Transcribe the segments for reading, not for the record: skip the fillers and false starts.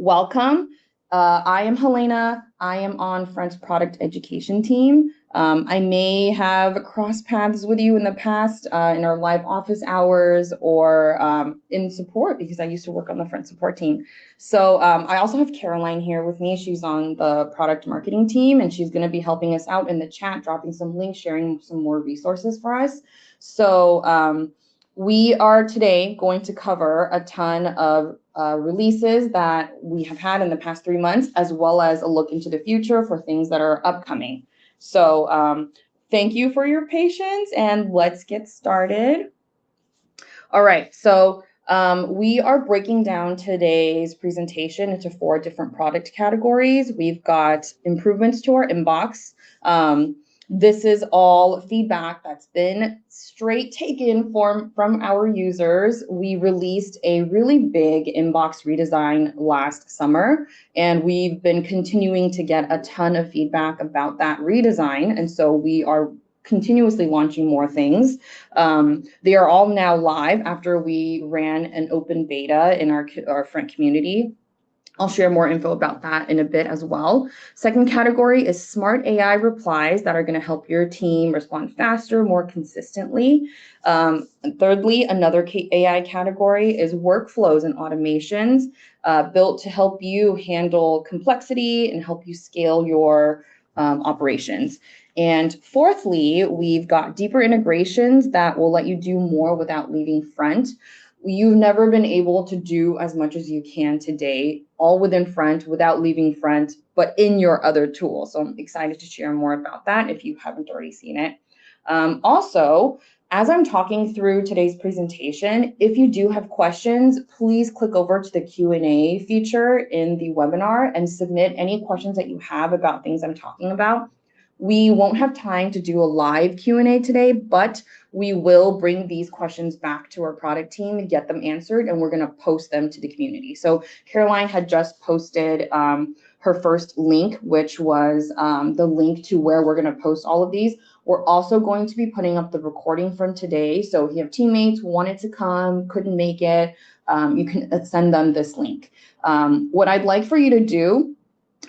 welcome. I am Helena. I am on Front product education team. I may have crossed paths with you in the past in our live office hours or in support because I used to work on the Front support team. So I also have Caroline here with me. She's on the product marketing team, and she's going to be helping us out in the chat, dropping some links, sharing some more resources for us. So we are today going to cover a ton of releases that we have had in the past 3 months, as well as a look into the future for things that are upcoming. So thank you for your patience, and let's get started. All right, so we are breaking down today's presentation into 4 different product categories. We've got improvements to our inbox. This is all feedback that's been straight taken from our users. We released a really big inbox redesign last summer, and we've been continuing to get a ton of feedback about that redesign. And so we are continuously launching more things. They are all now live after we ran an open beta in our Front community. I'll share more info about that in a bit as well. Second category is smart AI replies that are going to help your team respond faster, more consistently. Thirdly, another AI category is workflows and automations built to help you handle complexity and help you scale your operations. And fourthly, we've got deeper integrations that will let you do more without leaving Front. You've never been able to do as much as you can today, all within Front, without leaving Front, but in your other tools. So I'm excited to share more about that if you haven't already seen it. Also, as I'm talking through today's presentation, if you do have questions, please click over to the Q&A feature in the webinar and submit any questions that you have about things I'm talking about. We won't have time to do a live Q&A today, but we will bring these questions back to our product team and get them answered, and we're going to post them to the community. So Caroline had just posted her first link, which was the link to where we're going to post all of these. We're also going to be putting up the recording from today. So if you have teammates who wanted to come, couldn't make it, you can send them this link. What I'd like for you to do,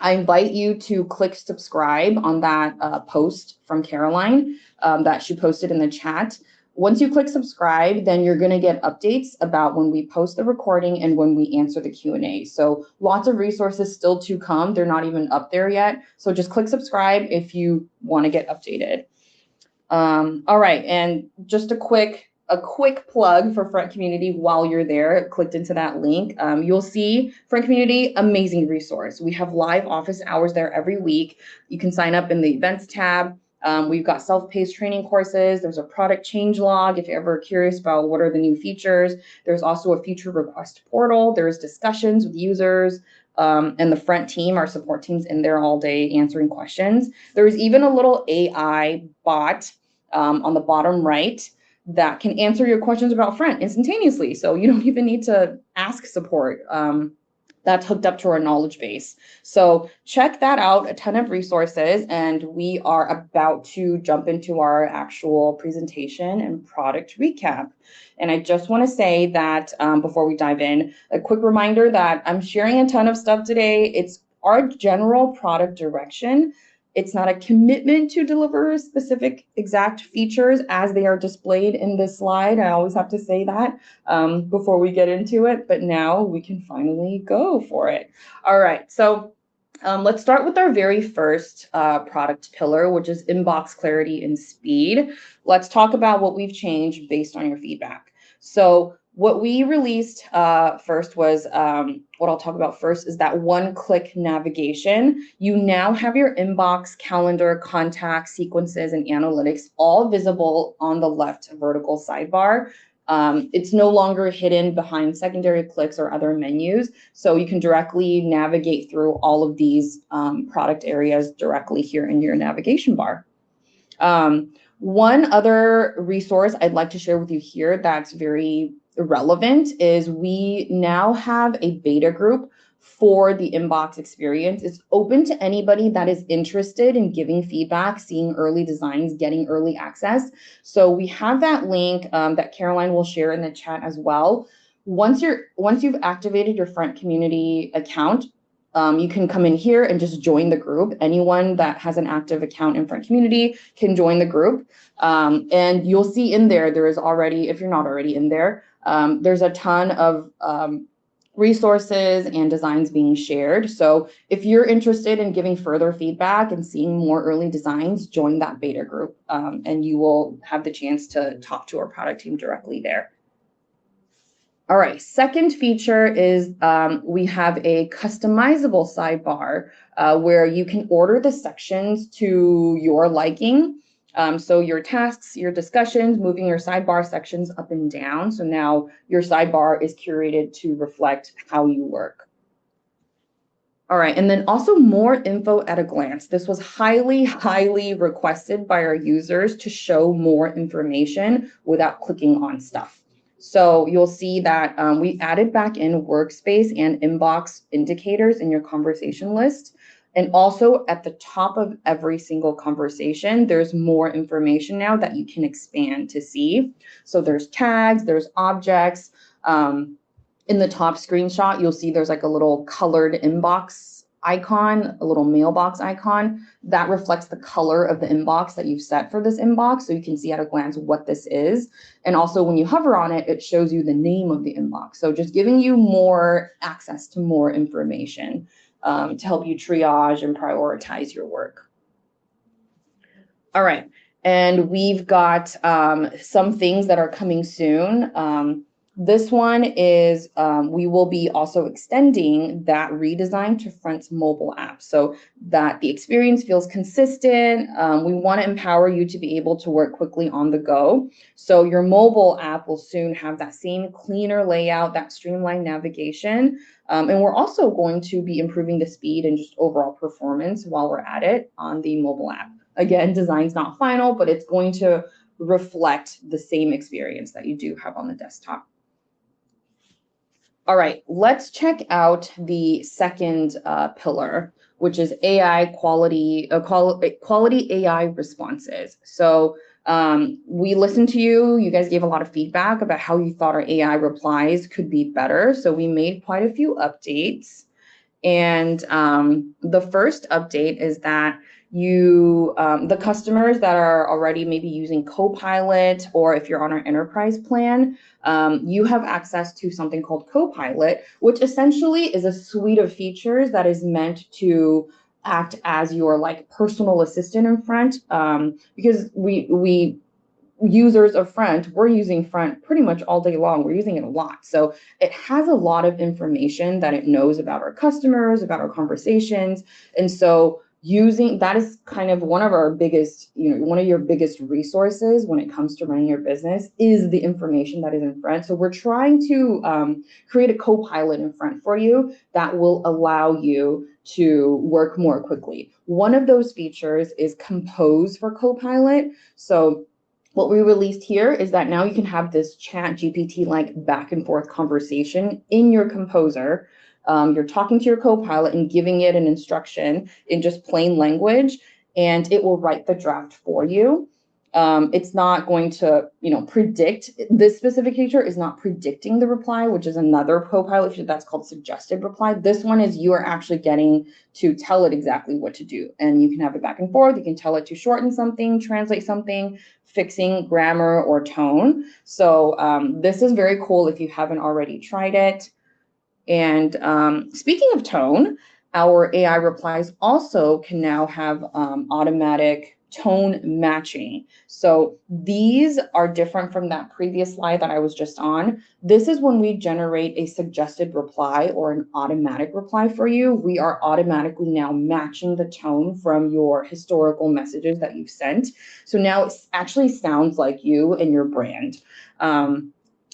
I invite you to click subscribe on that post from Caroline that she posted in the chat. Once you click subscribe, then you're going to get updates about when we post the recording and when we answer the Q&A. So lots of resources still to come. They're not even up there yet. So just click subscribe if you want to get updated. All right, and just a quick plug for Front Community while you're there, clicked into that link. You'll see Front Community, amazing resource. We have live office hours there every week. You can sign up in the events tab. We've got self-paced training courses. There's a product change log if you're ever curious about what are the new features. There's also a feature request portal. There's discussions with users. And the Front team, our support team's in there all day answering questions. There's even a little AI bot on the bottom right that can answer your questions about Front instantaneously. So you don't even need to ask support. That's hooked up to our knowledge base. So check that out, a ton of resources, and we are about to jump into our actual presentation and product recap. And I just want to say that before we dive in, a quick reminder that I'm sharing a ton of stuff today. It's our general product direction. It's not a commitment to deliver specific exact features as they are displayed in this slide. I always have to say that before we get into it, but now we can finally go for it. All right, so let's start with our very first product pillar, which is inbox clarity and speed. Let's talk about what we've changed based on your feedback. So what we released first was, what I'll talk about first is that one-click navigation. You now have your inbox, calendar, contacts, sequences, and analytics all visible on the left vertical sidebar. It's no longer hidden behind secondary clicks or other menus, so you can directly navigate through all of these product areas directly here in your navigation bar. One other resource I'd like to share with you here that's very relevant is we now have a beta group for the inbox experience. It's open to anybody that is interested in giving feedback, seeing early designs, getting early access. So we have that link that Caroline will share in the chat as well. Once you've activated your Front community account, you can come in here and just join the group. Anyone that has an active account in Front community can join the group. And you'll see in there is already, if you're not already in there, there's a ton of resources and designs being shared. So if you're interested in giving further feedback and seeing more early designs, join that beta group, and you will have the chance to talk to our product team directly there. All right, second feature is we have a customizable sidebar where you can order the sections to your liking. So your tasks, your discussions, moving your sidebar sections up and down. So now your sidebar is curated to reflect how you work. All right, and then also more info at a glance. This was highly, highly requested by our users to show more information without clicking on stuff. So you'll see that we added back in workspace and inbox indicators in your conversation list. And also at the top of every single conversation, there's more information now that you can expand to see. So there's tags, there's objects. In the top screenshot, you'll see there's like a little colored inbox icon, a little mailbox icon that reflects the color of the inbox that you've set for this inbox. So you can see at a glance what this is. And also when you hover on it, it shows you the name of the inbox. So just giving you more access to more information to help you triage and prioritize your work. All right. And we've got some things that are coming soon. This one is we will be also extending that redesign to Front's mobile app so that the experience feels consistent. We want to empower you to be able to work quickly on the go. So your mobile app will soon have that same cleaner layout, that streamlined navigation. And we're also going to be improving the speed and just overall performance while we're at it on the mobile app. Again, design's not final, but it's going to reflect the same experience that you do have on the desktop. All right, let's check out the second pillar, which is AI quality AI responses. So we listened to you. You guys gave a lot of feedback about how you thought our AI replies could be better. So we made quite a few updates. And the first update is that the customers that are already maybe using Copilot, or if you're on our enterprise plan, you have access to something called Copilot, which essentially is a suite of features that is meant to act as your like personal assistant in Front, because we users of Front, we're using Front pretty much all day long. We're using it a lot. So it has a lot of information that it knows about our customers, about our conversations. And so using that is kind of one of our biggest, one of your biggest resources when it comes to running your business is the information that is in Front. So we're trying to create a co-pilot in Front for you that will allow you to work more quickly. One of those features is Compose for Copilot. So what we released here is that now you can have this chat GPT-like back and forth conversation in your Composer. You're talking to your Copilot and giving it an instruction in just plain language, and it will write the draft for you. It's not going to, predict. This specific feature is not predicting the reply, which is another Copilot feature that's called suggested reply. This one is you are actually getting to tell it exactly what to do, and you can have it back and forth. You can tell it to shorten something, translate something, fixing grammar or tone. So this is very cool if you haven't already tried it. And speaking of tone, our AI replies also can now have automatic tone matching. So these are different from that previous slide that I was just on. This is when we generate a suggested reply or an automatic reply for you. We are automatically now matching the tone from your historical messages that you've sent. So now it actually sounds like you and your brand.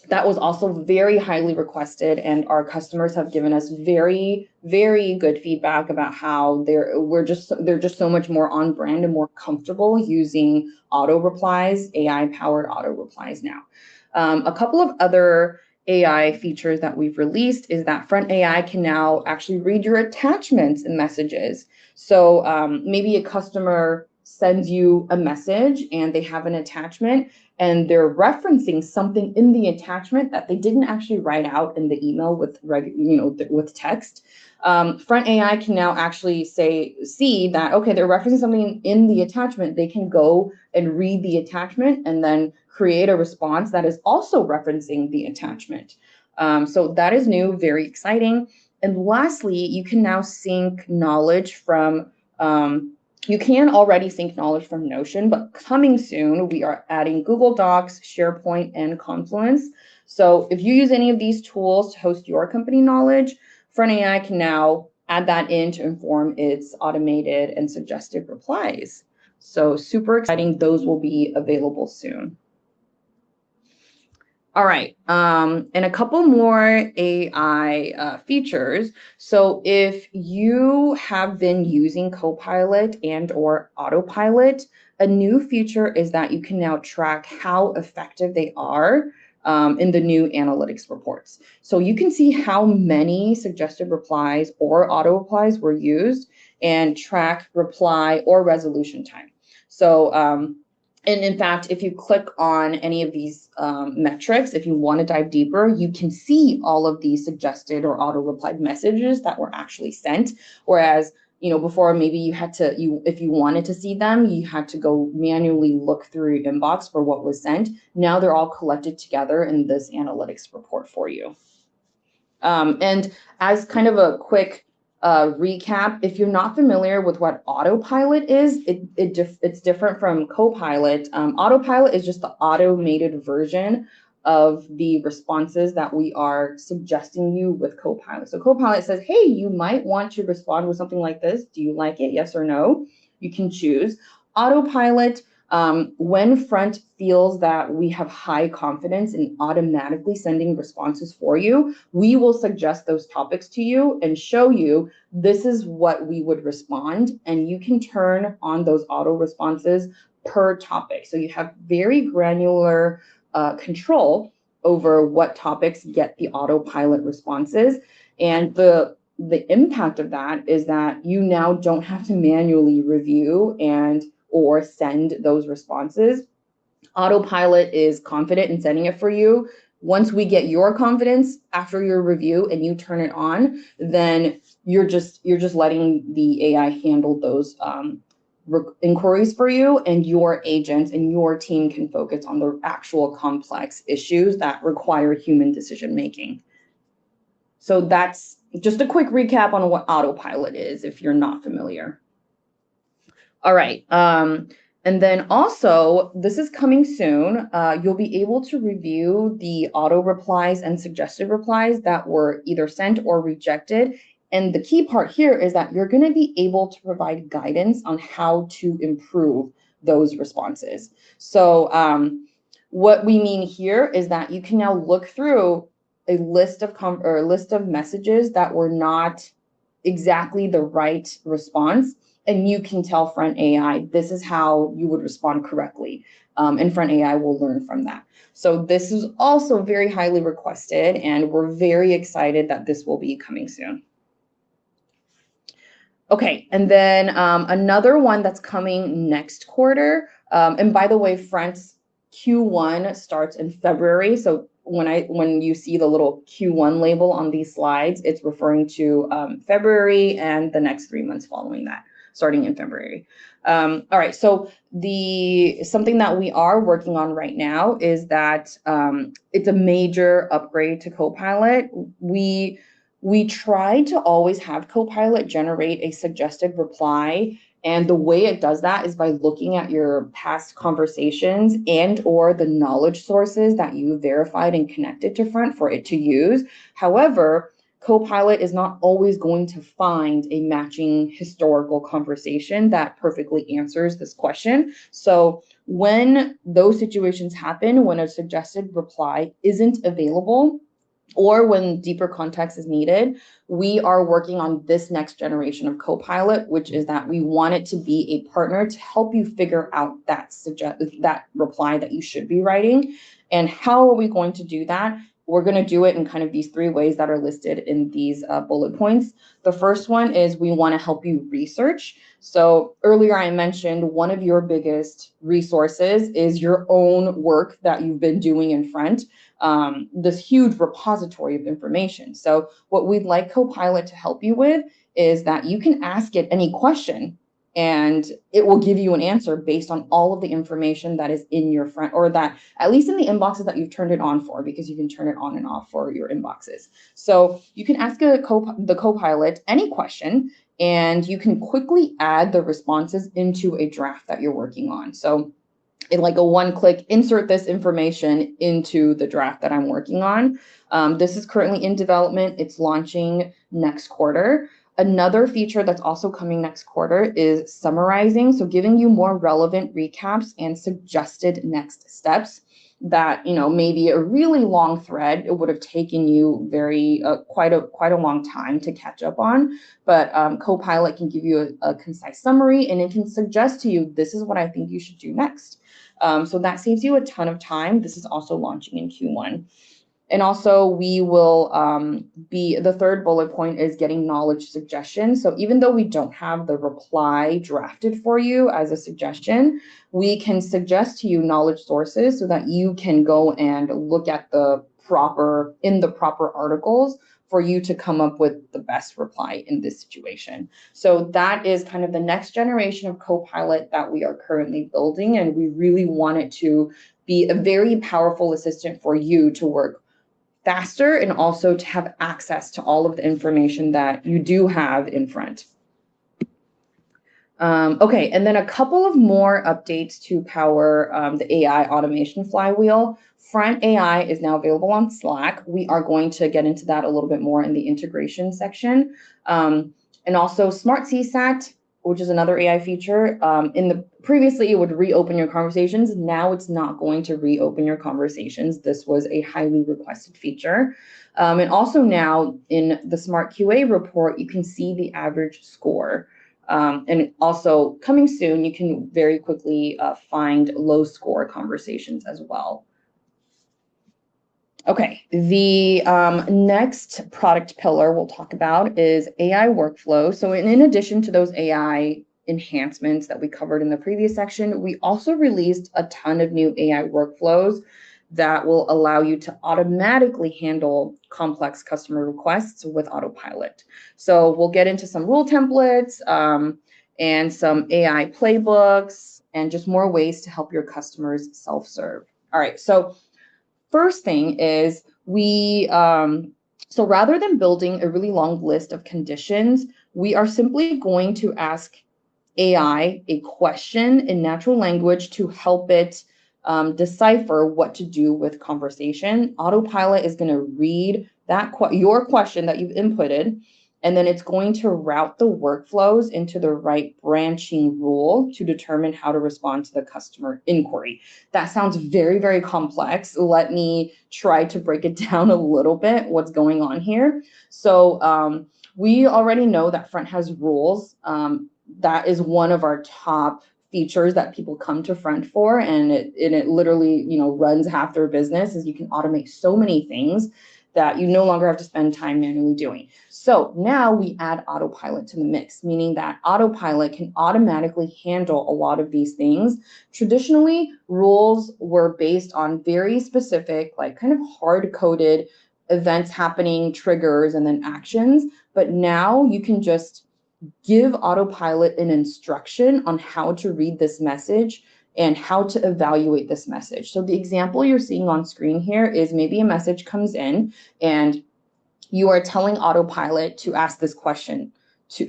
That was also very highly requested, and our customers have given us very, very good feedback about how they're just so much more on brand and more comfortable using auto replies, AI-powered auto replies now. A couple of other AI features that we've released is that Front AI can now actually read your attachments and messages. So maybe a customer sends you a message and they have an attachment and they're referencing something in the attachment that they didn't actually write out in the email with with text, Front AI can now actually see that, okay, they're referencing something in the attachment. They can go and read the attachment and then create a response that is also referencing the attachment. So that is new, very exciting. And lastly, you can now sync knowledge from, you can already sync knowledge from Notion, but coming soon, we are adding Google Docs, SharePoint, and Confluence. So if you use any of these tools to host your company knowledge, Front AI can now add that in to inform its automated and suggested replies. So super exciting. Those will be available soon. All right, and a couple more AI features. So if you have been using Copilot and or Autopilot, a new feature is that you can now track how effective they are in the new analytics reports. So you can see how many suggested replies or auto replies were used and track reply or resolution time. So and in fact, if you click on any of these metrics, if you want to dive deeper, you can see all of these suggested or auto-replied messages that were actually sent. Whereas, before maybe you had to, if you wanted to see them, you had to go manually look through your inbox for what was sent. Now they're all collected together in this analytics report for you. And as kind of a quick recap, if you're not familiar with what autopilot is, it's different from Copilot. Autopilot is just the automated version of the responses that we are suggesting you with Copilot. So Copilot says, hey, you might want to respond with something like this. Do you like it? Yes or no? You can choose. Autopilot, when Front feels that we have high confidence in automatically sending responses for you, we will suggest those topics to you and show you this is what we would respond, and you can turn on those auto responses per topic. So you have very granular control over what topics get the autopilot responses. And the impact of that is that you now don't have to manually review or send those responses. Autopilot is confident in sending it for you. Once we get your confidence after your review and you turn it on, then you're just letting the AI handle those inquiries for you, and your agents and your team can focus on the actual complex issues that require human decision making. So that's just a quick recap on what autopilot is if you're not familiar. All right. And then also, this is coming soon. You'll be able to review the auto replies and suggested replies that were either sent or rejected. And the key part here is that you're going to be able to provide guidance on how to improve those responses. So what we mean here is that you can now look through a list of messages that were not exactly the right response, and you can tell Front AI, this is how you would respond correctly. And Front AI will learn from that. So this is also very highly requested, and we're very excited that this will be coming soon. Okay, and then another one that's coming next quarter, and by the way, Front's Q1 starts in February. So when you see the little Q1 label on these slides, it's referring to February and the next 3 months following that, starting in February. All right, so something that we are working on right now is that it's a major upgrade to Copilot. We try to always have Copilot generate a suggested reply, and the way it does that is by looking at your past conversations and or the knowledge sources that you verified and connected to Front for it to use. However, Copilot is not always going to find a matching historical conversation that perfectly answers this question. So when those situations happen, when a suggested reply isn't available, or when deeper context is needed, we are working on this next generation of Copilot, which is that we want it to be a partner to help you figure out that reply that you should be writing. And how are we going to do that? we're going to do it in kind of these 3 ways that are listed in these bullet points. The first one is we want to help you research. So earlier I mentioned one of your biggest resources is your own work that you've been doing in front, this huge repository of information. So what we'd like Copilot to help you with is that you can ask it any question and it will give you an answer based on all of the information that is in your front, or that at least in the inboxes that you've turned it on for, because you can turn it on and off for your inboxes. So you can ask the Copilot any question, and you can quickly add the responses into a draft that you're working on. So in like a one-click, insert this information into the draft that I'm working on. This is currently in development. It's launching next quarter. Another feature that's also coming next quarter is summarizing, so giving you more relevant recaps and suggested next steps that, maybe a really long thread, it would have taken you quite a long time to catch up on. But Copilot can give you a concise summary, and it can suggest to you, this is what I think you should do next. So that saves you a ton of time. This is also launching in Q1. And also we will the third bullet point is getting knowledge suggestions. So even though we don't have the reply drafted for you as a suggestion, we can suggest to you knowledge sources so that you can go and look at the proper articles for you to come up with the best reply in this situation. So that is kind of the next generation of Copilot that we are currently building, and we really want it to be a very powerful assistant for you to work faster and also to have access to all of the information that you do have in front. Okay, and then a couple of more updates to power the AI automation flywheel. Front AI is now available on Slack. We are going to get into that a little bit more in the integration section. And also Smart CSAT, which is another AI feature. Previously, it would reopen your conversations. Now it's not going to reopen your conversations. This was a highly requested feature. And also now in the Smart QA report, you can see the average score. And also coming soon, you can very quickly find low score conversations as well. Okay, the next product pillar we'll talk about is AI workflow. So in addition to those AI enhancements that we covered in the previous section, we also released a ton of new AI workflows that will allow you to automatically handle complex customer requests with Autopilot. So we'll get into some rule templates and some AI playbooks and just more ways to help your customers self-serve. All right, so first thing is so rather than building a really long list of conditions, we are simply going to ask AI a question in natural language to help it decipher what to do with conversation. Autopilot is going to read your question that you've inputted, and then it's going to route the workflows into the right branching rule to determine how to respond to the customer inquiry. That sounds very, very complex. Let me try to break it down a little bit, what's going on here. So we already know that Front has rules. That is one of our top features that people come to Front for, and it literally, runs half their business, as you can automate so many things that you no longer have to spend time manually doing. So now we add Autopilot to the mix, meaning that Autopilot can automatically handle a lot of these things. Traditionally, rules were based on very specific, like kind of hard-coded events happening, triggers, and then actions. But now you can just give Autopilot an instruction on how to read this message and how to evaluate this message. So the example you're seeing on screen here is maybe a message comes in and you are telling Autopilot to ask this question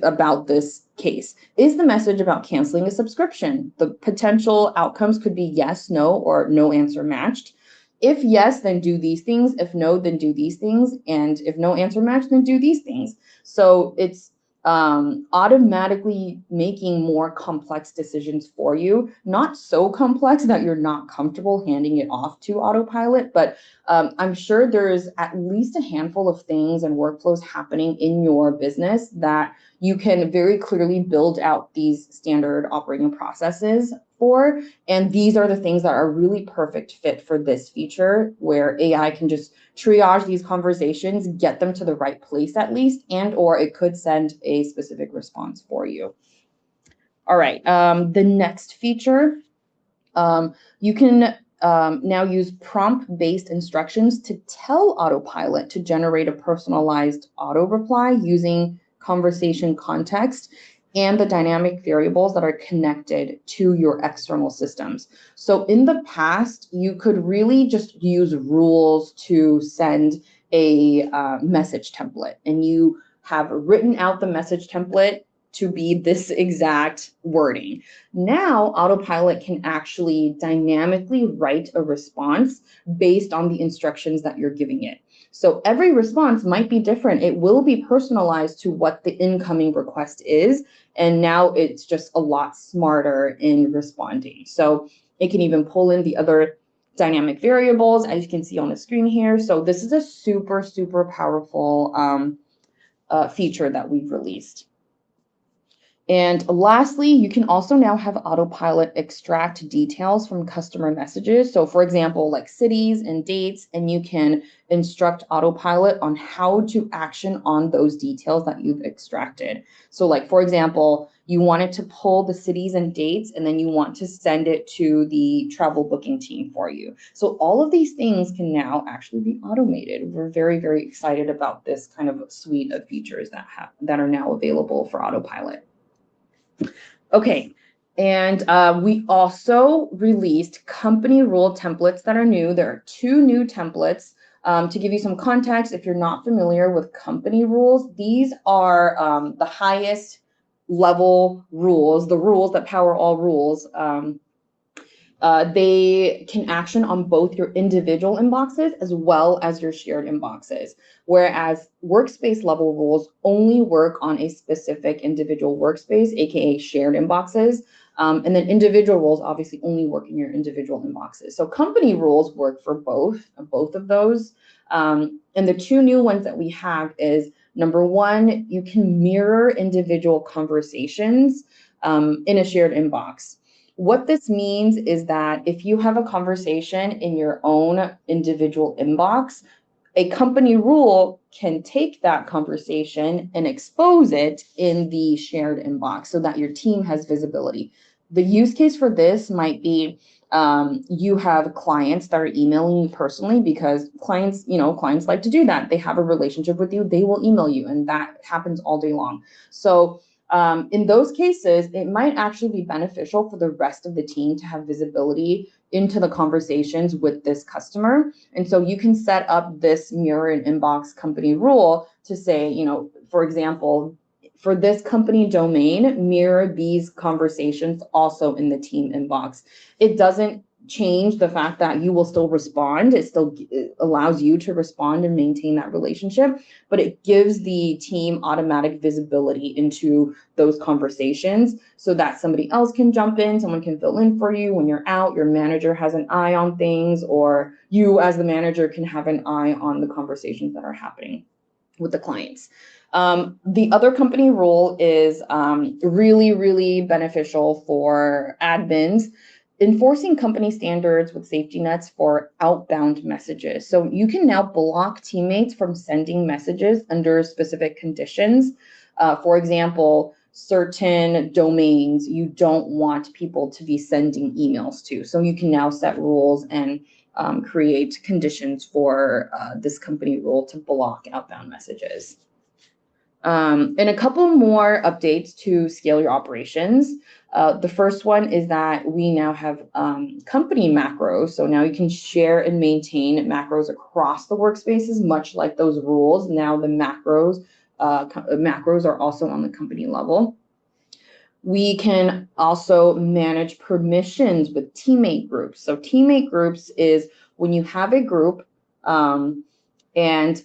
about this case. Is the message about canceling a subscription? The potential outcomes could be yes, no, or no answer matched. If yes, then do these things. If no, then do these things. And if no answer matched, then do these things. So it's automatically making more complex decisions for you, not so complex that you're not comfortable handing it off to Autopilot, but I'm sure there's at least a handful of things and workflows happening in your business that you can very clearly build out these standard operating processes for. And these are the things that are really perfect fit for this feature, where AI can just triage these conversations, get them to the right place at least, and or it could send a specific response for you. All right, the next feature, you can now use prompt-based instructions to tell Autopilot to generate a personalized auto reply using conversation context and the dynamic variables that are connected to your external systems. So in the past, you could really just use rules to send a message template, and you have written out the message template to be this exact wording. Now, Autopilot can actually dynamically write a response based on the instructions that you're giving it. So every response might be different. It will be personalized to what the incoming request is. And now it's just a lot smarter in responding. So it can even pull in the other dynamic variables, as you can see on the screen here. So this is a super, super powerful feature that we've released. And lastly, you can also now have Autopilot extract details from customer messages. So for example, like cities and dates, and you can instruct Autopilot on how to action on those details that you've extracted. So like, for example, you wanted to pull the cities and dates, and then you want to send it to the travel booking team for you. So all of these things can now actually be automated. We're very, very excited about this kind of suite of features that are now available for Autopilot. Okay, and we also released company rule templates that are new. There are 2 new templates. To give you some context, if you're not familiar with company rules, these are the highest level rules, the rules that power all rules. They can action on both your individual inboxes as well as your shared inboxes, whereas workspace level rules only work on a specific individual workspace, aka shared inboxes. And then individual rules obviously only work in your individual inboxes. So company rules work for both of those. And the 2 new ones that we have is, number 1, you can mirror individual conversations in a shared inbox. What this means is that if you have a conversation in your own individual inbox, a company rule can take that conversation and expose it in the shared inbox so that your team has visibility. The use case for this might be you have clients that are emailing you personally, because clients like to do that. They have a relationship with you, they will email you, and that happens all day long. So in those cases, it might actually be beneficial for the rest of the team to have visibility into the conversations with this customer. And so you can set up this mirror and inbox company rule to say, for example, for this company domain, mirror these conversations also in the team inbox. It doesn't change the fact that you will still respond. It allows you to respond and maintain that relationship, but it gives the team automatic visibility into those conversations so that somebody else can jump in, someone can fill in for you when you're out, your manager has an eye on things, or you as the manager can have an eye on the conversations that are happening with the clients. The other company rule is really, really beneficial for admins, enforcing company standards with safety nets for outbound messages. So you can now block teammates from sending messages under specific conditions. For example, certain domains you don't want people to be sending emails to. So you can now set rules and create conditions for this company rule to block outbound messages. And a couple more updates to scale your operations. The first one is that we now have company macros. So now you can share and maintain macros across the workspaces, much like those rules. Now the macros are also on the company level. We can also manage permissions with teammate groups. So teammate groups is when you have a group and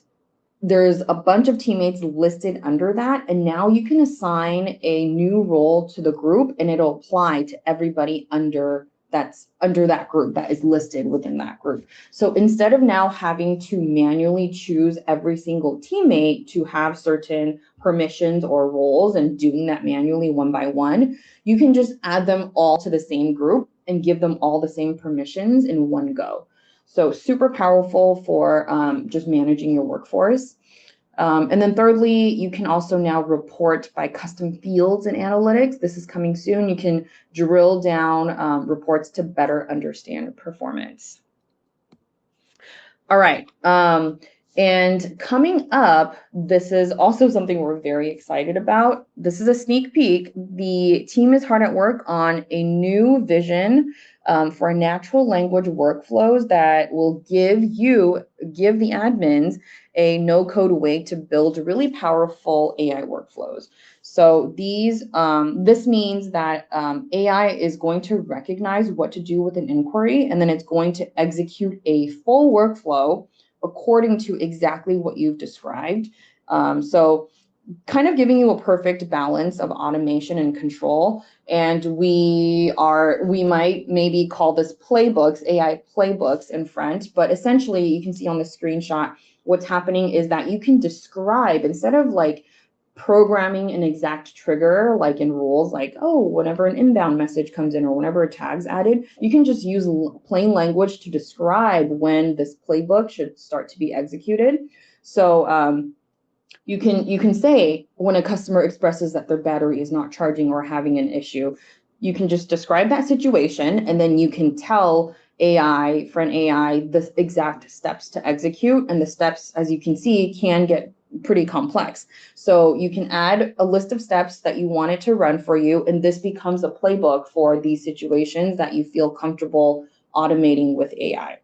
there's a bunch of teammates listed under that, and now you can assign a new role to the group and it'll apply to everybody under that's under that group, that is listed within that group. So instead of now having to manually choose every single teammate to have certain permissions or roles and doing that manually one by one, you can just add them all to the same group and give them all the same permissions in one go. So super powerful for just managing your workforce. And then thirdly, you can also now report by custom fields and analytics. This is coming soon. You can drill down reports to better understand performance. All right. And coming up, this is also something we're very excited about. This is a sneak peek. The team is hard at work on a new vision for natural language workflows that will give the admins a no-code way to build really powerful AI workflows. So this means that AI is going to recognize what to do with an inquiry, and then it's going to execute a full workflow according to exactly what you've described. So kind of giving you a perfect balance of automation and control. And we might maybe call this playbooks, AI playbooks in front, but essentially you can see on the screenshot, what's happening is that you can describe, instead of like programming an exact trigger, like in rules, like, oh, whenever an inbound message comes in or whenever a tag's added, you can just use plain language to describe when this playbook should start to be executed. So you can say when a customer expresses that their battery is not charging or having an issue, you can just describe that situation, and then you can tell for an AI the exact steps to execute, and the steps, as you can see, can get pretty complex. So you can add a list of steps that you want it to run for you, and this becomes a playbook for these situations that you feel comfortable automating with AI.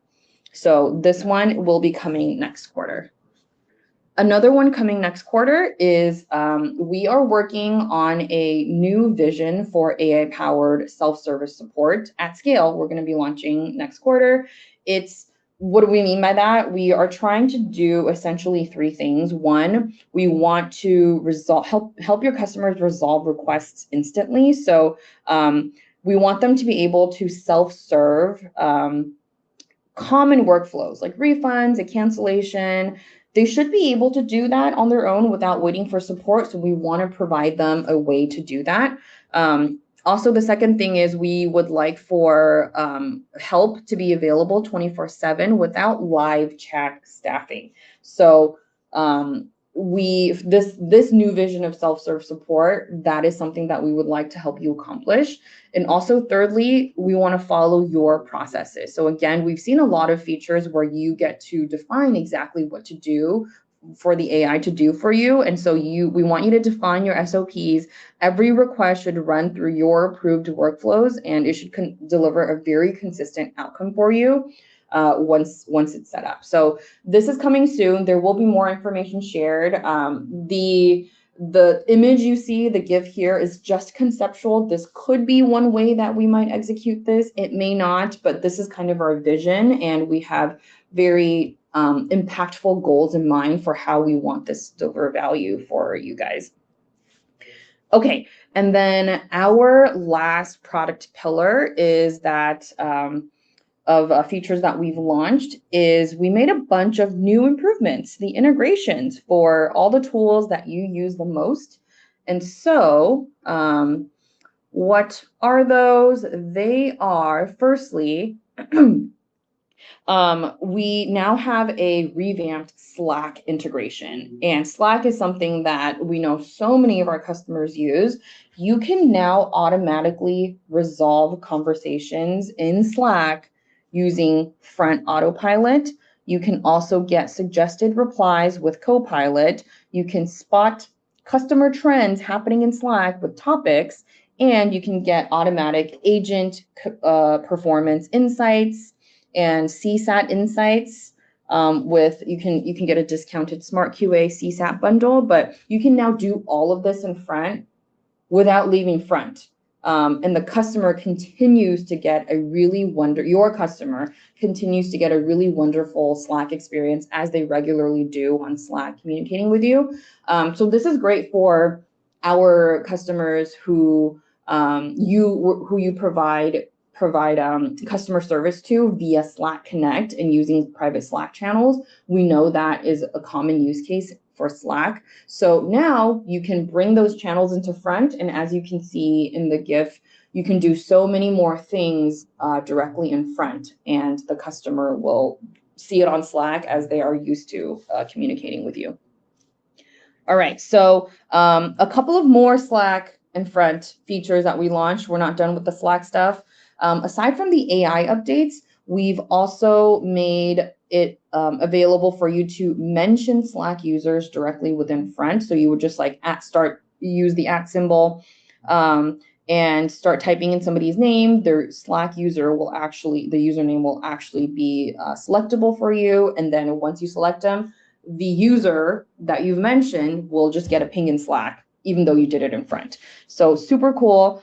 So this one will be coming next quarter. Another one coming next quarter is we are working on a new vision for AI-powered self-service support at scale. We're going to be launching next quarter. What do we mean by that? We are trying to do essentially three things. One, we want to help your customers resolve requests instantly. So we want them to be able to self-serve common workflows like refunds, a cancellation. They should be able to do that on their own without waiting for support. So we want to provide them a way to do that. Also, the second thing is we would like for help to be available 24/7 without live chat staffing. So this new vision of self-serve support, that is something that we would like to help you accomplish. And also thirdly, we want to follow your processes. So again, we've seen a lot of features where you get to define exactly what to do for the AI to do for you. And so we want you to define your SOPs. Every request should run through your approved workflows, and it should deliver a very consistent outcome for you once it's set up. So this is coming soon. There will be more information shared. The image you see, the GIF here, is just conceptual. This could be one way that we might execute this. It may not, but this is kind of our vision, and we have very impactful goals in mind for how we want this to deliver value for you guys. Okay, and then our last product pillar is that of features that we've launched is we made a bunch of new improvements, the integrations for all the tools that you use the most. And so what are those? They are, firstly, we now have a revamped Slack integration, and Slack is something that we know so many of our customers use. You can now automatically resolve conversations in Slack using Front Autopilot. You can also get suggested replies with Copilot. You can spot customer trends happening in Slack with topics, and you can get automatic agent performance insights and CSAT insights. You can get a discounted Smart QA CSAT bundle, but you can now do all of this in Front without leaving Front. And the customer continues to get your customer continues to get a really wonderful Slack experience, as they regularly do on Slack communicating with you. So this is great for our customers who you provide provide customer service to via Slack Connect and using private Slack channels. We know that is a common use case for Slack. So now you can bring those channels into front, and as you can see in the GIF, you can do so many more things directly in front, and the customer will see it on Slack as they are used to communicating with you. All right, so a couple of more Slack and front features that we launched. We're not done with the Slack stuff. Aside from the AI updates, we've also made it available for you to mention Slack users directly within front. So you would just like use the @ symbol and start typing in somebody's name. Their Slack user will actually, the username will actually be selectable for you. And then once you select them, the user that you've mentioned will just get a ping in Slack, even though you did it in front. So super cool.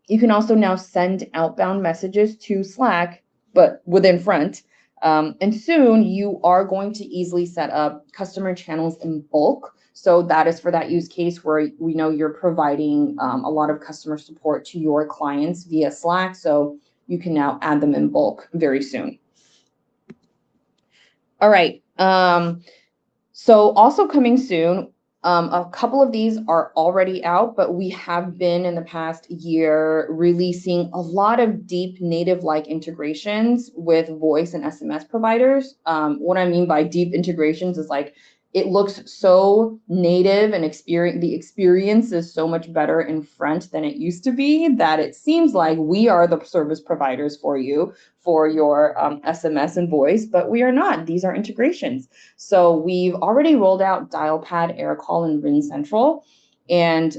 You can also now send outbound messages to Slack, but within front. And soon you are going to easily set up customer channels in bulk. So that is for that use case where we know you're providing a lot of customer support to your clients via Slack. So you can now add them in bulk very soon. All right. So also coming soon, a couple of these are already out, but we have been in the past year releasing a lot of deep native-like integrations with voice and SMS providers. What I mean by deep integrations is like it looks so native and the experience is so much better in front than it used to be that it seems like we are the service providers for you for your SMS and voice, but we are not. These are integrations. So we've already rolled out Dialpad, AirCall, and RingCentral, and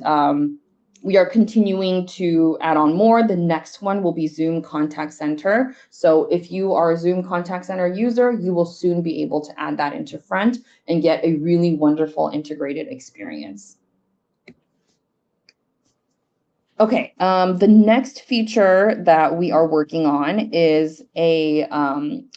we are continuing to add on more. The next one will be Zoom Contact Center. So if you are a Zoom Contact Center user, you will soon be able to add that into front and get a really wonderful integrated experience. Okay, the next feature that we are working on is we've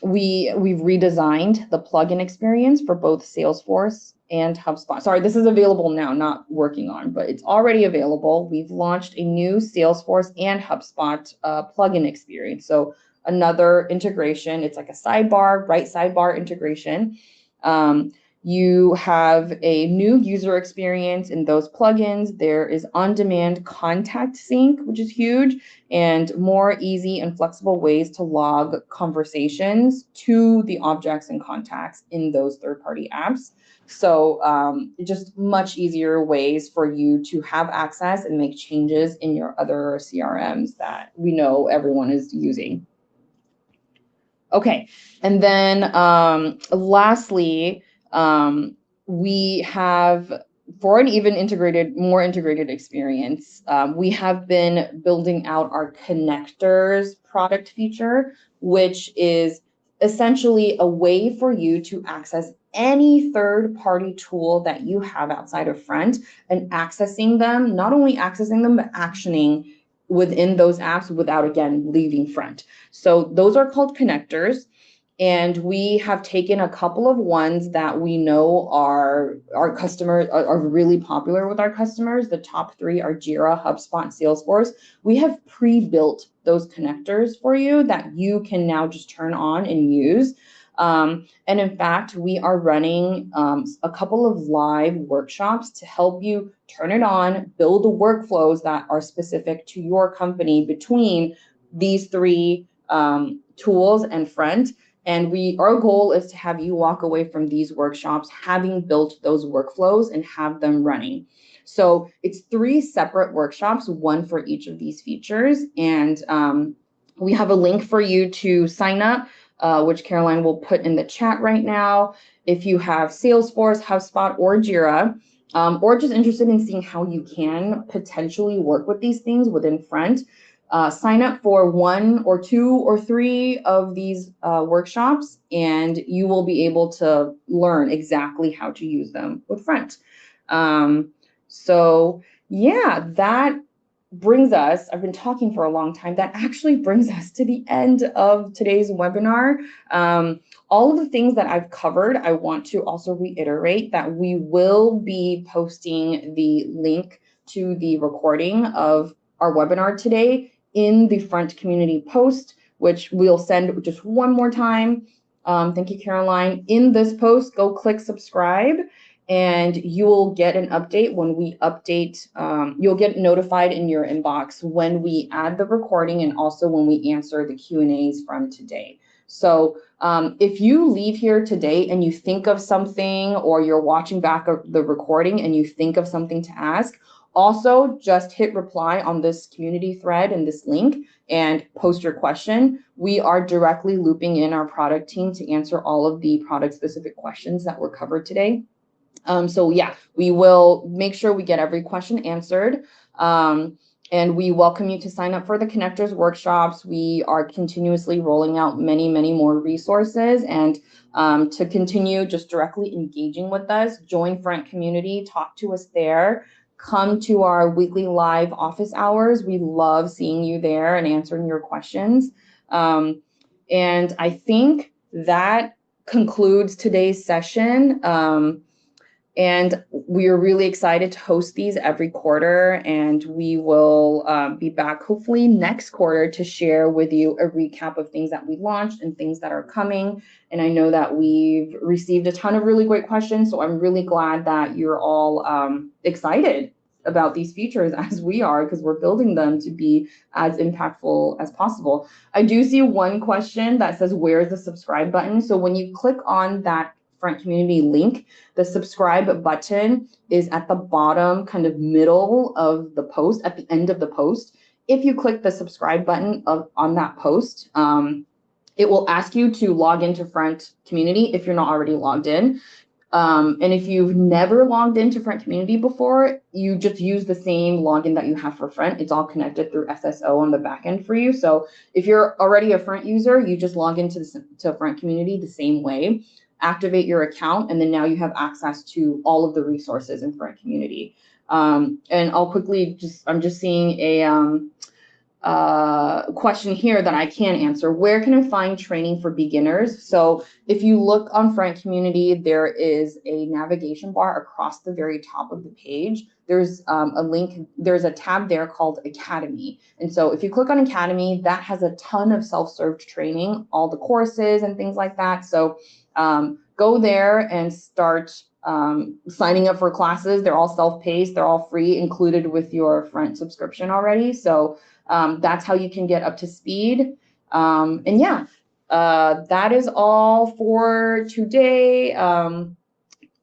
redesigned the plugin experience for both Salesforce and HubSpot. Sorry, this is available now, not working on, but it's already available. We've launched a new Salesforce and HubSpot plugin experience. So another integration, it's like a sidebar, right sidebar integration. You have a new user experience in those plugins. There is on-demand contact sync, which is huge, and more easy and flexible ways to log conversations to the objects and contacts in those third-party apps. So just much easier ways for you to have access and make changes in your other CRMs that we know everyone is using. Okay, and then lastly, we have, for an even more integrated experience, we have been building out our connectors product feature, which is essentially a way for you to access any third-party tool that you have outside of front and accessing them, not only accessing them, but actioning within those apps without, again, leaving front. So those are called connectors. And we have taken a couple of ones that we know our customers are really popular with our customers. The top 3 are Jira, HubSpot, and Salesforce. We have pre-built those connectors for you that you can now just turn on and use. And in fact, we are running a couple of live workshops to help you turn it on, build the workflows that are specific to your company between these 3 tools and front. And our goal is to have you walk away from these workshops having built those workflows and have them running. So it's 3 separate workshops, one for each of these features. And we have a link for you to sign up, which Caroline will put in the chat right now. If you have Salesforce, HubSpot, or Jira, or just interested in seeing how you can potentially work with these things within front, sign up for 1 or 2 or 3 of these workshops, and you will be able to learn exactly how to use them with front. So yeah, that brings us, I've been talking for a long time, that actually brings us to the end of today's webinar. All of the things that I've covered, I want to also reiterate that we will be posting the link to the recording of our webinar today in the front community post, which we'll send just one more time. Thank you, Caroline. In this post, go click subscribe, and you will get an update when we update. You'll get notified in your inbox when we add the recording and also when we answer the Q&As from today. So if you leave here today and you think of something, or you're watching back the recording and you think of something to ask, also just hit reply on this community thread and this link and post your question. We are directly looping in our product team to answer all of the product specific questions that were covered today. So yeah, we will make sure we get every question answered. And we welcome you to sign up for the Connectors workshops. We are continuously rolling out many, many more resources. And to continue just directly engaging with us, join Front Community, talk to us there. Come to our weekly live office hours. We love seeing you there and answering your questions. And I think that concludes today's session. And we are really excited to host these every quarter, and we will be back hopefully next quarter to share with you a recap of things that we launched and things that are coming. And I know that we've received a ton of really great questions, so I'm really glad that you're all excited about these features as we are, because we're building them to be as impactful as possible. I do see one question that says, where's the subscribe button? So when you click on that Front Community link, the subscribe button is at the bottom, kind of middle of the post, at the end of the post. If you click the subscribe button on that post, it will ask you to log into Front Community if you're not already logged in. And if you've never logged into Front Community before, you just use the same login that you have for Front. It's all connected through SSO on the back end for you. So if you're already a Front user, you just log into to Front Community the same way, activate your account, and then now you have access to all of the resources in Front Community. And I'll quickly I'm just seeing a question here that I can answer. Where can I find training for beginners? So if you look on Front Community, there is a navigation bar across the very top of the page. There's a link, there's a tab there called Academy. And so if you click on Academy, that has a ton of self-served training, all the courses and things like that. So go there and start signing up for classes. They're all self-paced, they're all free, included with your Front subscription already. So that's how you can get up to speed. And yeah, that is all for today.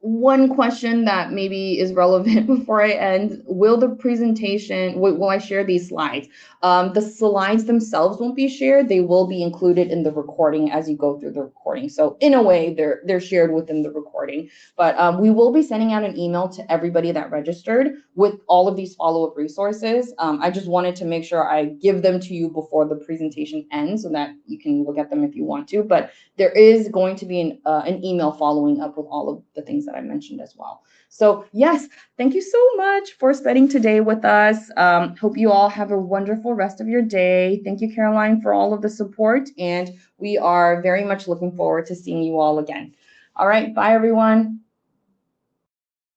One question that maybe is relevant before I end: will the presentation, will I share these slides? The slides themselves won't be shared. They will be included in the recording as you go through the recording. So in a way, they're shared within the recording. But we will be sending out an email to everybody that registered with all of these follow-up resources. I just wanted to make sure I give them to you before the presentation ends so that you can look at them if you want to. But there is going to be an email following up with all of the things that I mentioned as well. So yes, thank you so much for spending today with us. Hope you all have a wonderful rest of your day. Thank you, Caroline, for all of the support, and we are very much looking forward to seeing you all again. All right, bye everyone.